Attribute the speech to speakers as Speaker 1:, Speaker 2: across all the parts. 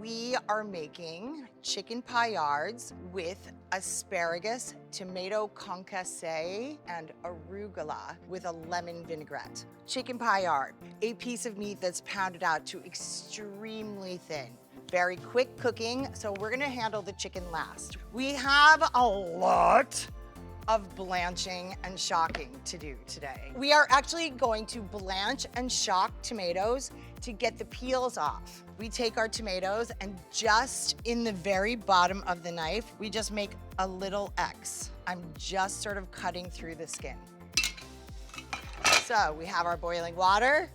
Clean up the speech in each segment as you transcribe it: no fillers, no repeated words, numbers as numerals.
Speaker 1: We are making chicken paillards with asparagus, tomato concasse, and arugula with a lemon vinaigrette. Chicken paillard, a piece of meat that's pounded out to extremely thin. Very quick cooking, so we're gonna handle the chicken last. We have a lot of blanching and shocking to do today. We are actually going to blanch and shock tomatoes to get the peels off. We take our tomatoes and just in the very bottom of the knife, we just make a little X. I'm just sort of cutting through the skin. So we have our boiling water,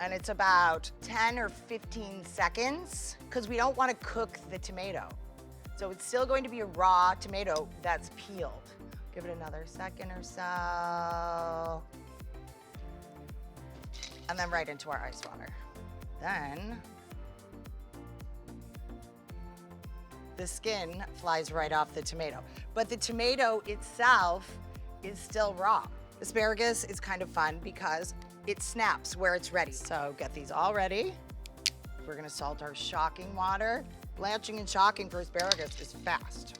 Speaker 1: and it's about 10 or 15 seconds because we don't want to cook the tomato. So it's still going to be a raw tomato that's peeled. Give it another second or so. And then right into our ice water. Then the skin flies right off the tomato. But the tomato itself is still raw. Asparagus is kind of fun because it snaps where it's ready. So get these all ready. We're gonna salt our shocking water. Blanching and shocking for asparagus is fast.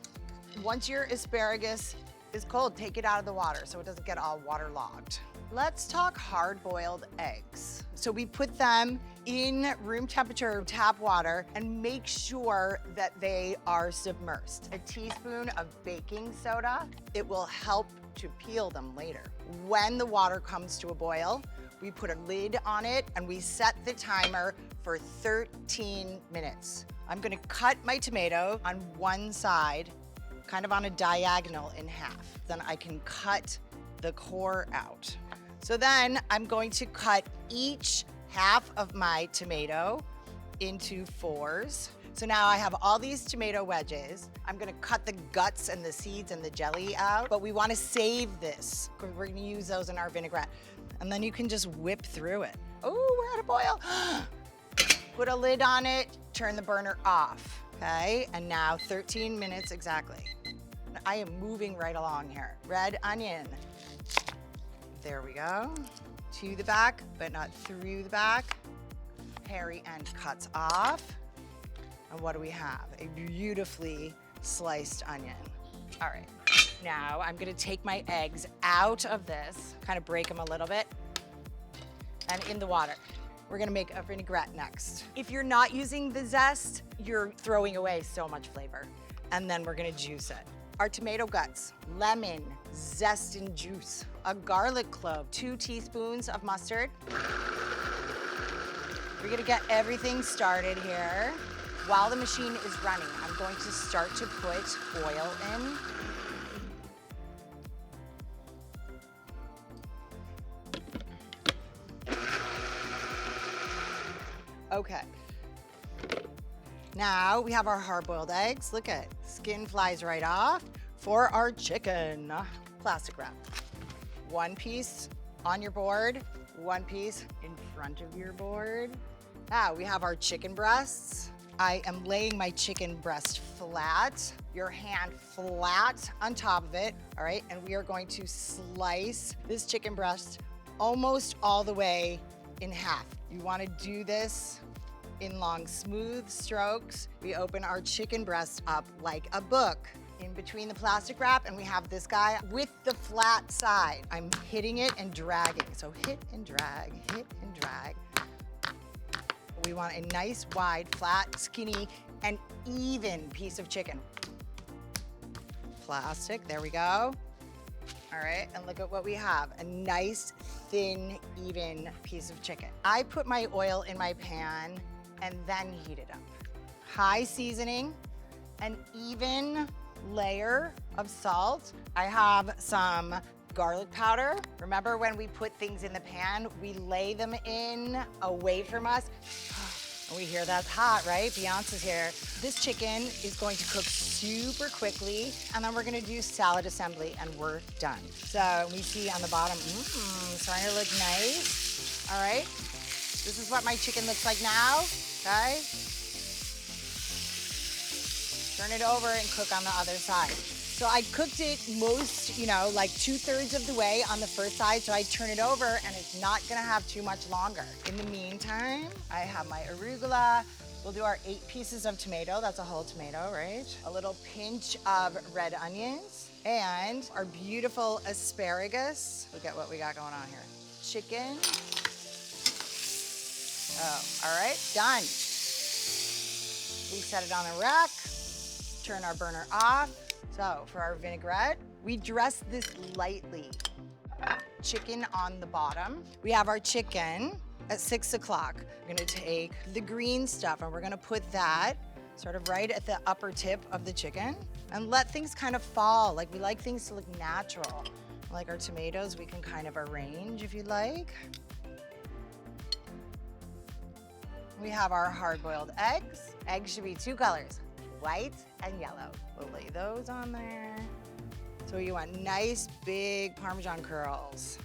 Speaker 1: Once your asparagus is cold, take it out of the water so it doesn't get all waterlogged. Let's talk hard-boiled eggs. So we put them in room temperature tap water and make sure that they are submersed. A teaspoon of baking soda, it will help to peel them later. When the water comes to a boil, we put a lid on it and we set the timer for 13 minutes. I'm gonna cut my tomato on one side, kind of on a diagonal in half. Then I can cut the core out. So then I'm going to cut each half of my tomato into fours. So now I have all these tomato wedges. I'm gonna cut the guts and the seeds and the jelly out, but we wanna save this because we're gonna use those in our vinaigrette. And then you can just whip through it. Oh, we're at a boil. Put a lid on it, turn the burner off, okay? And now 13 minutes exactly. I am moving right along here. Red onion. There we go. To the back, but not through the back. Hairy end cuts off. And what do we have? A beautifully sliced onion. All right, now I'm gonna take my eggs out of this, kind of break them a little bit, and in the water. We're gonna make a vinaigrette next. If you're not using the zest, you're throwing away so much flavor. And then we're gonna juice it. Our tomato guts, lemon, zest and juice, a garlic clove, 2 teaspoons of mustard. We're gonna get everything started here. While the machine is running, I'm going to start to put oil in. Okay. Now we have our hard-boiled eggs. Look at, skin flies right off. For our chicken, plastic wrap. 1 piece on your board, 1 piece in front of your board. Now we have our chicken breasts. I am laying my chicken breast flat, your hand flat on top of it, all right? And we are going to slice this chicken breast almost all the way in half. You wanna do this in long, smooth strokes. We open our chicken breast up like a book. In between the plastic wrap, and we have this guy with the flat side. I'm hitting it and dragging. So hit and drag, hit and drag. We want a nice, wide, flat, skinny, and even piece of chicken. Plastic, there we go. All right, and look at what we have. A nice, thin, even piece of chicken. I put my oil in my pan and then heat it up. High seasoning, an even layer of salt. I have some garlic powder. Remember when we put things in the pan, we lay them in away from us. We hear that's hot, right? Beyonce's here. This chicken is going to cook super quickly, and then we're gonna do salad assembly, and we're done. So we see on the bottom, starting to look nice. All right, this is what my chicken looks like now, okay? Turn it over and cook on the other side. So I cooked it most, like 2/3 of the way on the first side, so I turn it over and it's not gonna have too much longer. In the meantime, I have my arugula. We'll do our 8 pieces of tomato, that's a whole tomato, right? A little pinch of red onions and our beautiful asparagus. Look at what we got going on here. Chicken. Oh, all right, done. We set it on a rack, turn our burner off. So for our vinaigrette, we dress this lightly. Chicken on the bottom. We have our chicken at 6 o'clock. We're gonna take the green stuff and we're gonna put that sort of right at the upper tip of the chicken and let things kind of fall. Like we like things to look natural. Like our tomatoes, we can kind of arrange if you'd like. We have our hard-boiled eggs. Eggs should be 2 colors, white and yellow. We'll lay those on there. So you want nice, big Parmesan curls.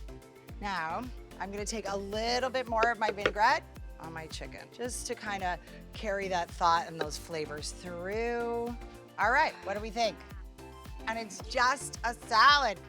Speaker 1: Now, I'm gonna take a little bit more of my vinaigrette on my chicken, just to kind of carry that thought and those flavors through. All right, what do we think? And it's just a salad.